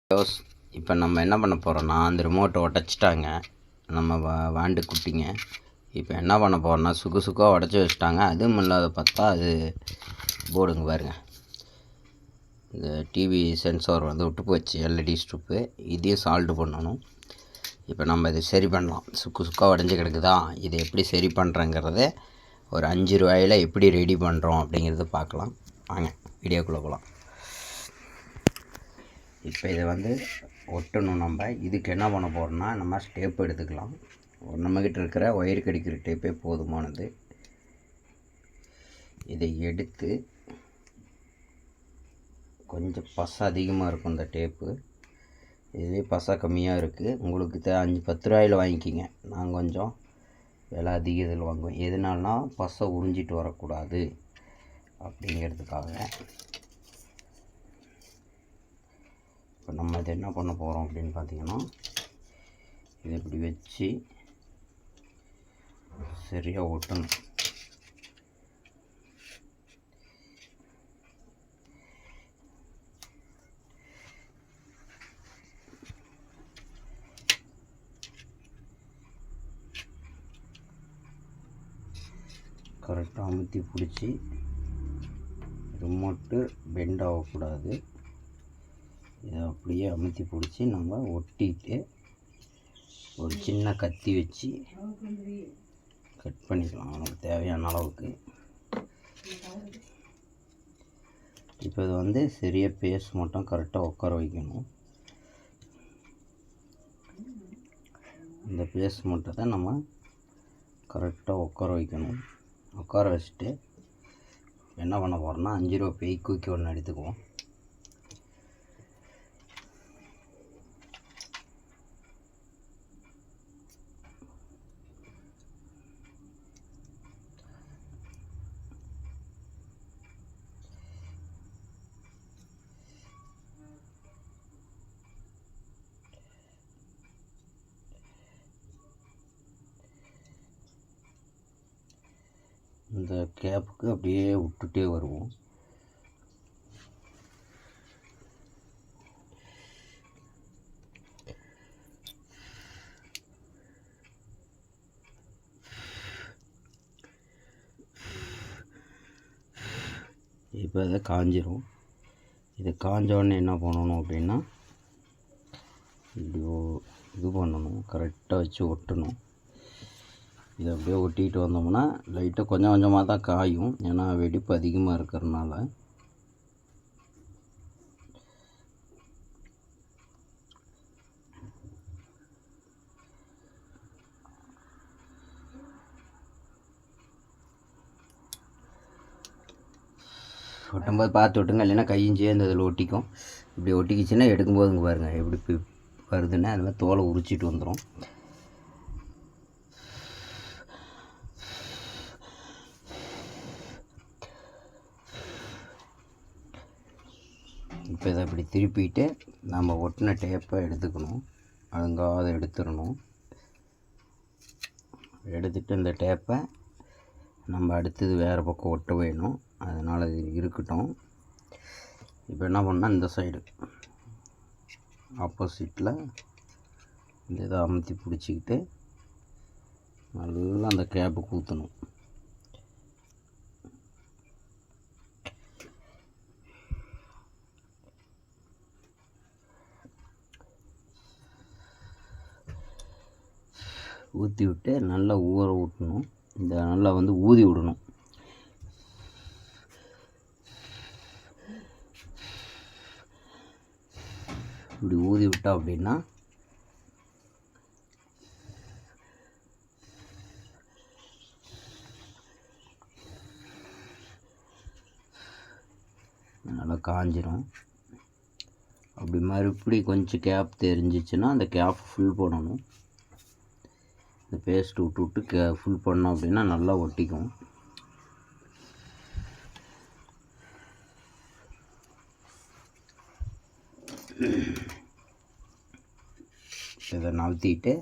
இப்போ நம்ம என்ன பண்ண போகிறோன்னா, அந்த ரிமோட்டை உடச்சிட்டாங்க நம்ம வாண்டு குட்டிங்க. இப்போ என்ன பண்ண போகிறோன்னா, சுக்காக உடச்சி வச்சுட்டாங்க. அதுவும் இல்லாத பார்த்தா அது போர்டுங்க பாருங்க, இந்த டிவி சென்சார் வந்து விட்டு போச்சு, எல்இடி ஸ்ட்ரிப்பு. இதையும் சால்ட்டு பண்ணணும். இப்போ நம்ம இதை சரி பண்ணலாம். சுக்காக உடஞ்சி கிடக்குதா, இதை எப்படி சரி பண்ணுறங்கிறத ஒரு 5 ரூபாயில் எப்படி ரெடி பண்ணுறோம் அப்படிங்கிறத பார்க்கலாம். வாங்க வீடியோக்குள்ளே போகலாம். இப்போ இதை வந்து ஒட்டணும். நம்ம இதுக்கு என்ன பண்ண போகிறோம்னா, நம்ம டேப் எடுத்துக்கலாம். நம்மக்கிட்ட இருக்கிற ஒயர் கடிக்கிற டேப்பே போதுமானது. இதை எடுத்து கொஞ்சம் பசை அதிகமாக இருக்கும் இந்த டேப்பு, இதுவே பசை கம்மியாக இருக்குது. உங்களுக்கு 5-10 ரூபாயில் வாங்கிக்கிங்க. நான் கொஞ்சம் விலை அதிக இதில் வாங்குவேன். எதனால்னா பசை உறிஞ்சிட்டு வரக்கூடாது அப்படிங்கிறதுக்காக. இப்போ நம்ம இதை என்ன பண்ண போகிறோம் அப்படின்னு பார்த்தீங்கன்னா, இதை இப்படி வச்சு சரியாக ஒட்டணும். கரெக்டாக அமுத்தி பிடிச்சி, ரிமோட்டு பெண்ட் ஆகக்கூடாது. இதை அப்படியே அமுத்தி பிடிச்சி நம்ம ஒட்டிட்டு ஒரு சின்ன கத்தி வச்சு கட் பண்ணிக்கலாம் நமக்கு தேவையான அளவுக்கு. இப்போ இது வந்து சரியாக பேஸ் மட்டும் கரெக்டாக உட்கார வைக்கணும். இந்த பேஸ் மட்டும் தான் நம்ம கரெக்டாக உட்கார வைக்கணும். உட்கார வச்சுட்டு என்ன பண்ண போகிறோம்னா, 5 ரூபா பேய் குக்கி ஒன்று எடுத்துக்குவோம். இந்த கேப்புக்கு அப்படியே விட்டுட்டே வருவோம். இப்போ இதை காஞ்சிரும். இது காஞ்சோடனே என்ன பண்ணணும் அப்படின்னா, இப்படி இது பண்ணணும், கரெக்டாக வச்சு ஒட்டணும். இதை அப்படியே ஒட்டிகிட்டு வந்தோம்னா லைட்டாக கொஞ்சம் கொஞ்சமாக தான் காயும், ஏன்னா வெடிப்பு அதிகமாக இருக்கிறதுனால. ஒட்டும்போது பார்த்து ஒட்டுங்க, இல்லைன்னா கையும் சேர்ந்து அதில் ஒட்டிக்கும். இப்படி ஒட்டிக்கிச்சுன்னா எடுக்கும்போதுங்க பாருங்கள் எப்படி வருதுன்னா, அது மாதிரி தோலை உரிச்சிட்டு வந்துடும். இப்போ இதை அப்படி திருப்பிட்டு நம்ம ஒட்டின டேப்பை எடுத்துக்கணும். அழுங்காத எடுத்துடணும். எடுத்துகிட்டு இந்த டேப்பை நம்ம அடுத்தது வேறு பக்கம் ஒட்ட வேணும், அதனால் இது இருக்கட்டும். இப்போ என்ன பண்ணால், இந்த சைடு ஆப்போசிட்டில் இந்த இதை அமுத்தி பிடிச்சிக்கிட்டு நல்லா அந்த கேப்புக்கு ஊற்றணும். ஊற்றி விட்டு நல்லா ஊற விட்டணும். இந்த நல்லா வந்து ஊதி விடணும். இப்படி ஊதி விட்டா அப்படின்னா நல்லா காஞ்சிரும். அப்படி மறுபடி கொஞ்சம் கேப் தெரிஞ்சிச்சுன்னா அந்த கேப் ஃபுல் பண்ணணும். இந்த பேஸ்ட் விட்டு ஃபுல் பண்ணோம் அப்படின்னா நல்லா ஒட்டிக்கும். இதை நவுத்திட்டு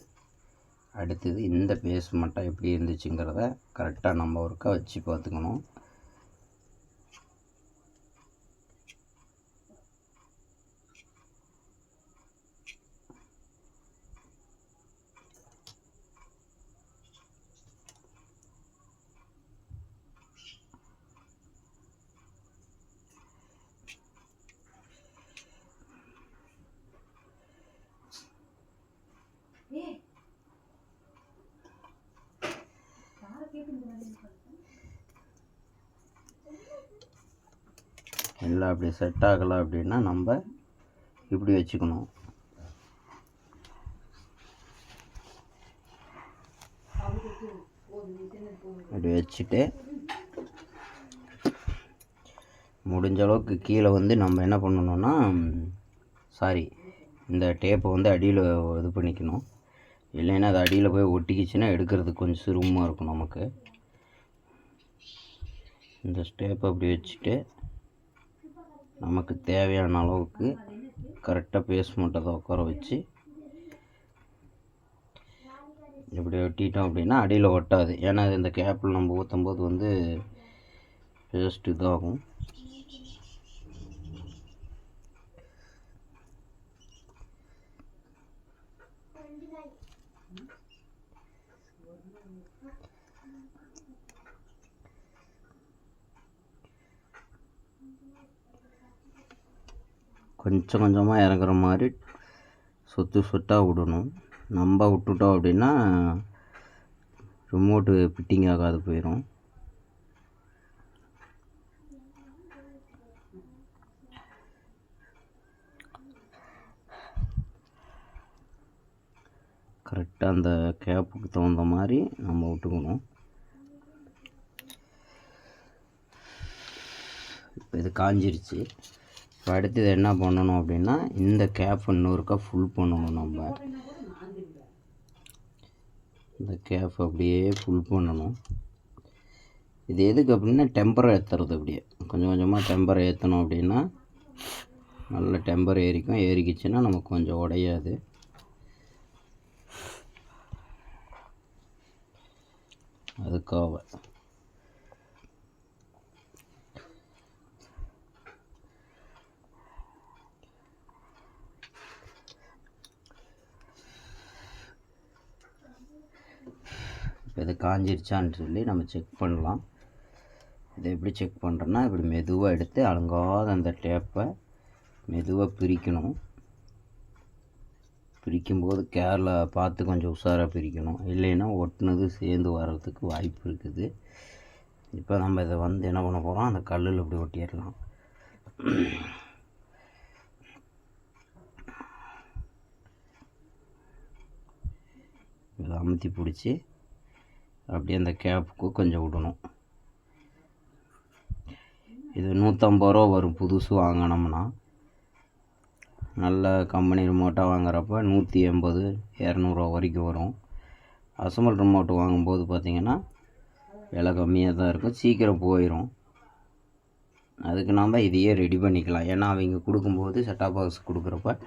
அடுத்தது இந்த பேஸ் மட்டும் எப்படி இருந்துச்சுங்கிறத கரெக்டாக நம்ம ஒருக்கா வச்சு பார்த்துக்கணும். இல்லை அப்படி செட் ஆகலை அப்படின்னா நம்ம இப்படி வச்சுக்கணும். இப்படி வச்சுட்டு முடிஞ்ச அளவுக்கு கீழே வந்து நம்ம என்ன பண்ணணும்னா இந்த டேப்பை வந்து அடியில் இது பண்ணிக்கணும். இல்லைன்னா அது அடியில் போய் ஒட்டிக்கிச்சுன்னா எடுக்கிறதுக்கு கொஞ்சம் சிரமமாக இருக்கும் நமக்கு. இந்த ஸ்டேப்பை அப்படி வச்சுட்டு நமக்கு தேவையான அளவுக்கு கரெக்டாக பேஸ்மெண்ட்டை அதை உட்கார வச்சு இப்படி ஒட்டிட்டோம் அப்படின்னா அடியில் ஒட்டாது. ஏன்னா இந்த கேப்பில் நம்ம ஊற்றும்போது வந்து பேஸ்ட் இதாகும். கொஞ்சம் கொஞ்சமாக இறங்குற மாதிரி சொட்டாக விடணும். நம்ம விட்டுட்டோம் அப்படின்னா ரிமோட்டு ஃபிட்டிங் ஆகாது, போயிடும். கரெக்டாக அந்த கேப்புக்கு தகுந்த மாதிரி நம்ம விட்டுக்கணும். இப்போ இது காஞ்சிருச்சு. இப்போ அடுத்தது என்ன பண்ணணும் அப்படின்னா இந்த கேப் இன்னொருக்கா ஃபுல் பண்ணணும். நம்ம இந்த கேப் அப்படியே ஃபுல் பண்ணணும். இது எதுக்கு அப்படின்னா டெம்பரை ஏற்றுறது. அப்படியே கொஞ்சம் கொஞ்சமாக டெம்பரை ஏற்றணும் அப்படின்னா நல்ல டெம்பர் ஏறிக்கும். ஏறிக்கிச்சுன்னா நமக்கு கொஞ்சம் உடையாது. அதுக்காக இப்போ இது காஞ்சிருச்சான்னு சொல்லி நம்ம செக் பண்ணலாம். இதை எப்படி செக் பண்ணுறோன்னா இப்படி மெதுவாக எடுத்து அலங்காத அந்த டேப்பை மெதுவாக பிரிக்கணும். பிரிக்கும்போது கேரில் பார்த்து கொஞ்சம் உஷாராக பிரிக்கணும். இல்லைன்னா ஒட்டுனது சேர்ந்து வர்றதுக்கு வாய்ப்பு இருக்குது. இப்போ நம்ம இதை வந்து என்ன பண்ண போகிறோம், அந்த கல்லில் இப்படி ஒட்டிடலாம். இதை அமுத்தி பிடிச்சி அப்படியே அந்த கேப்புக்கு கொஞ்சம் விடணும். இது 150 ரூபா வரும் புதுசு வாங்கினோம்னா. நல்ல கம்பெனி ரிமோட்டாக வாங்குறப்ப 180 200 வரைக்கும் வரும். அசம்பல் ரிமோட்டு வாங்கும்போது பார்த்திங்கன்னா விலை கம்மியாக தான் இருக்கும், சீக்கிரம் போயிடும். அதுக்கு நாம் இதையே ரெடி பண்ணிக்கலாம். ஏன்னா அவங்க கொடுக்கும்போது செட்டாப் பாக்ஸ் கொடுக்குறப்ப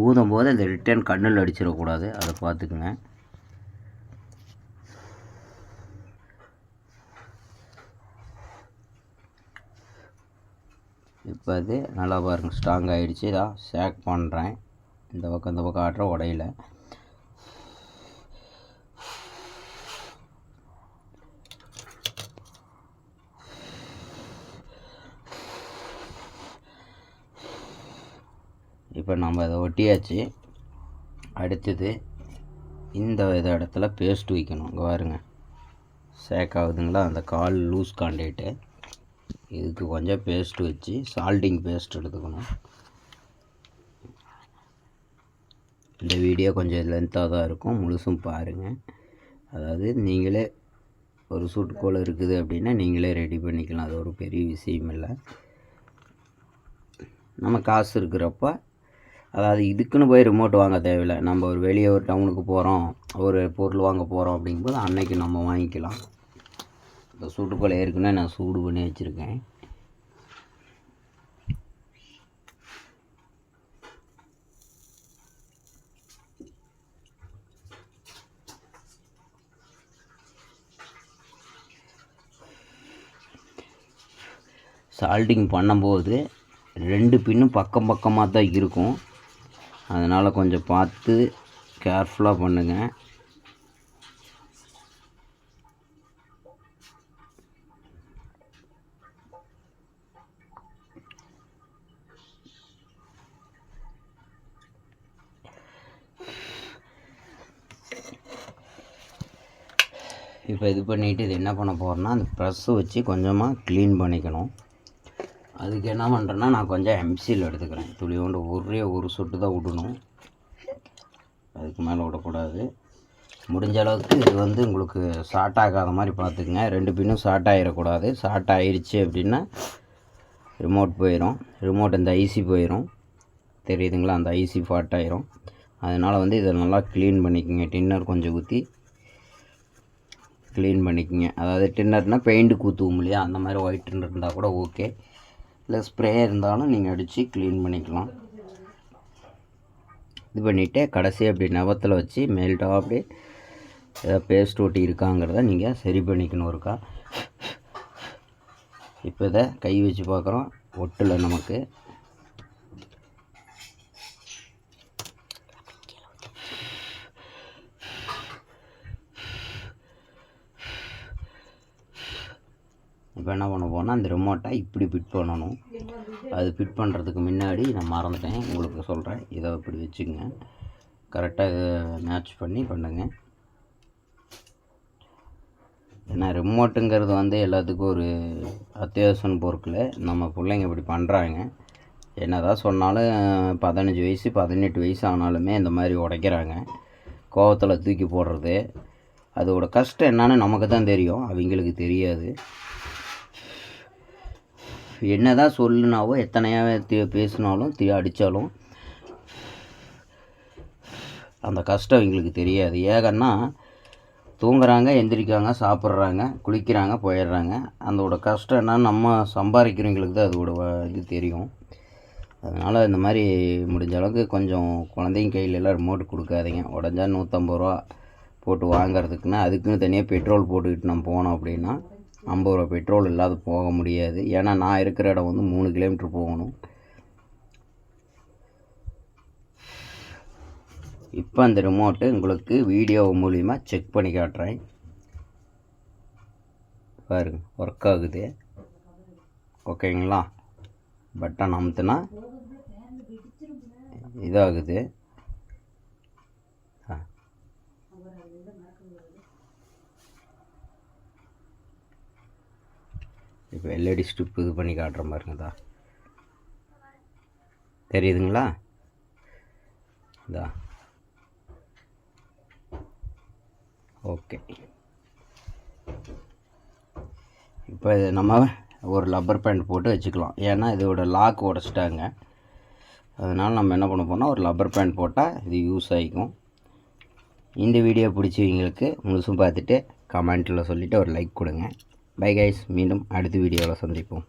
ஊதும் போது அந்த ரிட்டர்ன் கண்ணில் அடிச்சிடக்கூடாது, அதை பார்த்துக்குங்க. இப்போ அது நல்லா பாருங்கள் ஸ்ட்ராங் ஆகிடுச்சு. இதான் ஷேக் பண்ணுறேன். இந்த பக்கம் ஆடுற உடையில இப்போ நம்ம அதை ஒட்டியாச்சு. அடுத்தது இந்த இடத்துல பேஸ்ட் வைக்கணும். இங்கே பாருங்க ஷேக் ஆகுதுங்களா, அந்த கால் லூஸ் காண்டேட்டு. இதுக்கு கொஞ்சம் பேஸ்ட் வச்சு சால்டிங் பேஸ்ட் எடுத்துக்கணும். இந்த வீடியோ கொஞ்சம் லென்த்தாக தான் இருக்கும், முழுசும் பாருங்கள். அதாவது நீங்களே ஒரு சூட்டுக்கோல் இருக்குது அப்படின்னா நீங்களே ரெடி பண்ணிக்கலாம். அது ஒரு பெரிய விஷயம் இல்லை. நம்ம காசு இருக்கிறப்ப, அதாவது இதுக்குன்னு போய் ரிமோட் வாங்க தேவையில்லை. நம்ம ஒரு வெளியே ஒரு டவுனுக்கு போகிறோம், ஒரு பொருள் வாங்க போகிறோம் அப்படிங்கும்போது அன்னைக்கு நம்ம வாங்கிக்கலாம். இப்போ சூட்டுக்கோலை ஏற்கனவே நான் சூடு பண்ணி வச்சுருக்கேன். சால்டிங் பண்ணும்போது 2 பின்னும் பக்கம் பக்கமாக தான் இருக்கும். அதனால் கொஞ்சம் பார்த்து கேர்ஃபுல்லாக பண்ணுங்கள். இப்போ இது பண்ணிவிட்டு இது என்ன பண்ண போகிறேன்னா அந்த ப்ரெஸ்ஸை வச்சு கொஞ்சமாக க்ளீன் பண்ணிக்கணும். அதுக்கு என்ன பண்ணுறேன்னா நான் கொஞ்சம் எம்சில் எடுத்துக்கிறேன். துளியோண்டு ஒரே ஒரு சொட்டு தான் விடணும், அதுக்கு மேலே விடக்கூடாது. முடிஞ்ச அளவுக்கு இது வந்து உங்களுக்கு ஷார்ட் ஆகாத மாதிரி பார்த்துக்குங்க. 2 பின்னும் ஷார்ட் ஆகிடக்கூடாது. ஷார்ட் ஆகிடுச்சு அப்படின்னா ரிமோட் போயிடும், ரிமோட் இந்த ஐசி போயிடும், தெரியுதுங்களா? அந்த ஐசி ஃபால்ட் ஆயிரும். அதனால் வந்து இதை நல்லா க்ளீன் பண்ணிக்கோங்க. டின்னர் கொஞ்சம் ஊற்றி க்ளீன் பண்ணிக்கோங்க. அதாவது டின்னர்னால் பெயிண்ட்டு ஊற்றுவோம் இல்லையா, அந்த மாதிரி ஒயிட் டின்னர் இருந்தால் கூட ஓகே, இல்லை ஸ்ப்ரே இருந்தாலும் நீங்கள் அடித்து க்ளீன் பண்ணிக்கலாம். இது பண்ணிவிட்டு கடைசி அப்படி நவத்தில் வச்சு மேல்ட்டாக அப்படியே ஏதாவது பேஸ்ட் ஒட்டி இருக்காங்கிறத நீங்கள் சரி பண்ணிக்கணும் இருக்கா. இப்போ இதை கை வச்சு பார்க்குறோம், ஒட்டில் நமக்கு. இப்போ என்ன பண்ண போனால் அந்த ரிமோட்டை இப்படி ஃபிட் பண்ணணும். அது ஃபிட் பண்ணுறதுக்கு முன்னாடி நான் மறந்துட்டேன், உங்களுக்கு சொல்கிறேன். இதை இப்படி வச்சுக்கோங்க, கரெக்டாக இதை மேட்ச் பண்ணி பண்ணுங்க. ஏன்னா ரிமோட்டுங்கிறது வந்து எல்லாத்துக்கும் ஒரு அத்தியாவசியம் பொருட்கள். நம்ம பிள்ளைங்க இப்படி பண்ணுறாங்க. என்ன தான் சொன்னாலும் 15 வயசு 18 வயசு ஆனாலுமே இந்த மாதிரி உடைக்கிறாங்க. கோவத்தில் தூக்கி போடுறது, அதோட கஷ்டம் என்னன்னு நமக்கு தான் தெரியும், அவங்களுக்கு தெரியாது. என்ன தான் சொல்லுனாவோ எத்தனையாக பேசினாலும் அடித்தாலும் அந்த கஷ்டம் எங்களுக்கு தெரியாது. ஏகன்னா தூங்குறாங்க, எந்திரிக்காங்க, சாப்பிட்றாங்க, குளிக்கிறாங்க, போயிடுறாங்க. அதோட கஷ்டம் என்னன்னு நம்ம சம்பாதிக்கிறவங்களுக்கு தான் அதோட இது தெரியும். அதனால் இந்த மாதிரி முடிஞ்ச அளவுக்கு கொஞ்சம் குழந்தைங்க கையிலெல்லாம் ரிமோட் கொடுக்காதீங்க. உடஞ்சா 150 ரூபா போட்டு வாங்கிறதுக்குன்னா அதுக்குன்னு தனியாக பெட்ரோல் போட்டுக்கிட்டு நம்ம போனோம் அப்படின்னா 50 ரூபா பெட்ரோல் இல்லாத போக முடியாது. ஏன்னா நான் இருக்கிற இடம் வந்து 3 கிலோமீட்டர் போகணும். இப்போ அந்த ரிமோட்டு உங்களுக்கு வீடியோ மூலிமா செக் பண்ணி காட்டுறேன். பாருங்க, ஒர்க் ஆகுது. ஓகேங்களா? பட்டன் அமுத்துனா இதாகுது. இப்போ எல்இடி ஸ்ட்ரிப் இது பண்ணி காட்டுற பாருங்கதா, தெரியுதுங்களா? இதா ஓகே. இப்போ இது நம்ம ஒரு லப்பர் பேண்ட் போட்டு வச்சுக்கலாம். ஏன்னா இதோட லாக் உடச்சிட்டாங்க. அதனால் நம்ம என்ன பண்ண போனால் ஒரு லப்பர் பேண்ட் போட்டால் இது யூஸ் ஆகிக்கும். இந்த வீடியோ பிடிச்சவங்களுக்கு முழுசும் பார்த்துட்டு கமெண்ட்டில் சொல்லிவிட்டு ஒரு லைக் கொடுங்க. பை கைஸ், மீண்டும் அடுத்த வீடியோவில் சந்திப்போம்.